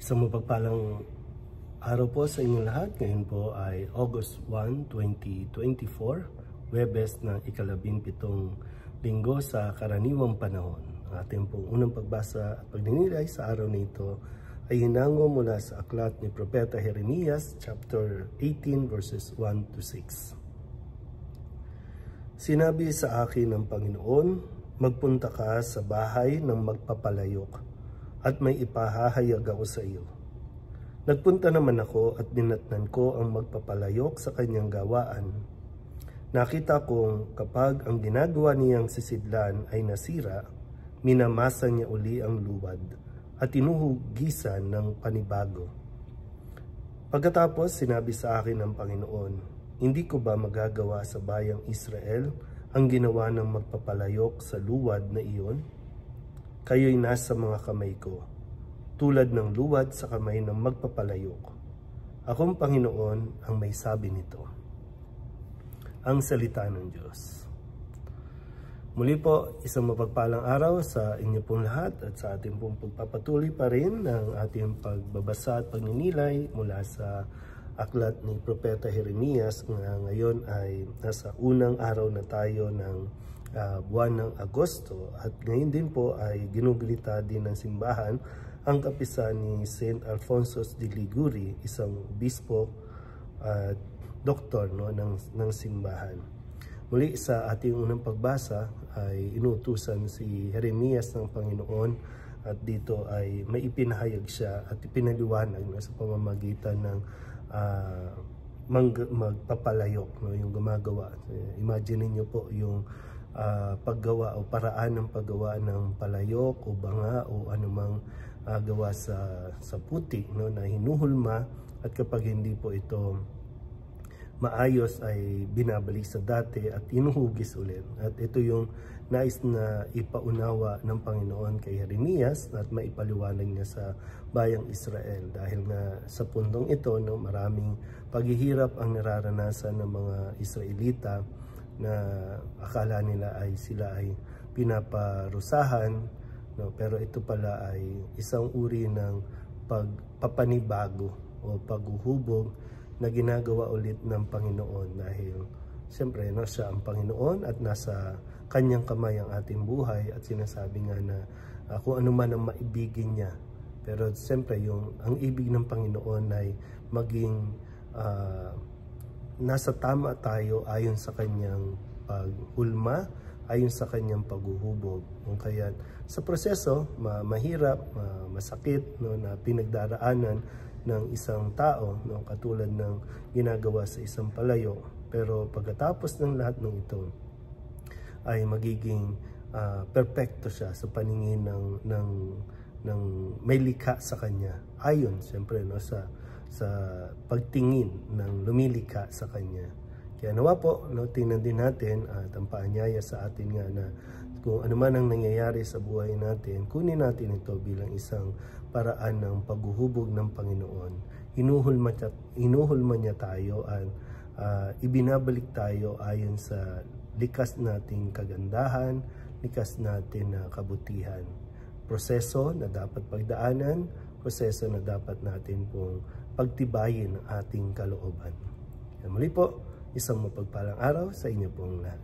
Isang mapagpalang araw po sa inyong lahat. Ngayon po ay August 1, 2024, Huwebes ng ika-17 linggo sa karaniwang panahon. Ang ating pong unang pagbasa at pagninilay sa araw na ito ay hinango mula sa aklat ni Propeta Jeremias, chapter 18, verses 1 to 6. Sinabi sa akin ng Panginoon, magpunta ka sa bahay ng magpapalayok at may ipahahayag ako sa iyo. Nagpunta naman ako at dinatnan ko ang magpapalayok sa kanyang gawaan. Nakita kong kapag ang ginagawa niyang sisidlan ay nasira, minamasa niya uli ang luwad at tinuhugisan ng panibago. Pagkatapos sinabi sa akin ng Panginoon, hindi ko ba magagawa sa bayang Israel ang ginawa ng magpapalayok sa luwad na iyon? Kayo'y nasa mga kamay ko, tulad ng luwad sa kamay ng magpapalayok. Akong Panginoon ang may sabi nito. Ang salita ng Diyos. Muli po, isang mapagpalang araw sa inyo pong lahat at sa ating pong pagpapatuloy pa rin ng ating pagbabasa at pagninilay mula sa aklat ni Propeta Jeremias. Ngayon ay nasa unang araw na tayo ng buwan ng Agosto at ngayon din po ay ginugunita din ng simbahan ang kapisan ni Saint Alfonso de Liguori, isang bispo at doktor ng simbahan. Muli sa ating unang pagbasa ay inutusan si Jeremias ng Panginoon at dito ay may ipinahayag siya at ipinaliwanag sa pamamagitan ng magpapalayok, yung gumagawa. Imagine niyo po yung paggawa o paraan ng paggawa ng palayok o banga o anumang gawa sa puti na hinuhulma, at kapag hindi po ito maayos ay binabalik sa dati at inuhugis ulit. At ito yung nais na ipaunawa ng Panginoon kay Jeremias at maipaliwanag niya sa bayang Israel, dahil nga sa pundong ito maraming paghihirap ang nararanasan ng mga Israelita na akala nila ay sila ay pinaparusahan, pero ito pala ay isang uri ng pagpapanibago o paghuhubog na ginagawa ulit ng Panginoon, dahil siyempre siya ang Panginoon at nasa kanyang kamay ang ating buhay, at sinasabi nga na kung ano man ang maibigin niya. Pero siyempre ang ibig ng Panginoon ay maging nasa tama tayo ayon sa kanyang paghulma, ayon sa kanyang paghuhubog. Kaya sa proseso, mahirap, masakit na pinagdaraanan ng isang tao, katulad ng ginagawa sa isang palayok. Pero pagkatapos ng lahat ng ito, ay magiging perpekto siya sa paningin ng may likha sa kanya. Ayon, siyempre, sa pagtingin ng lumilika sa kanya. Kaya nawa po, tingnan din natin at ang paanyaya sa atin nga na kung ano man ang nangyayari sa buhay natin, kunin natin ito bilang isang paraan ng paghuhubog ng Panginoon. Hinuhulma niya tayo at ibinabalik tayo ayon sa likas nating kagandahan, likas natin na kabutihan. Proseso na dapat pagdaanan, proseso na dapat natin pong pagtibayin ang ating kalooban. Muli po, isang mapagpalang araw sa inyo pong lahat.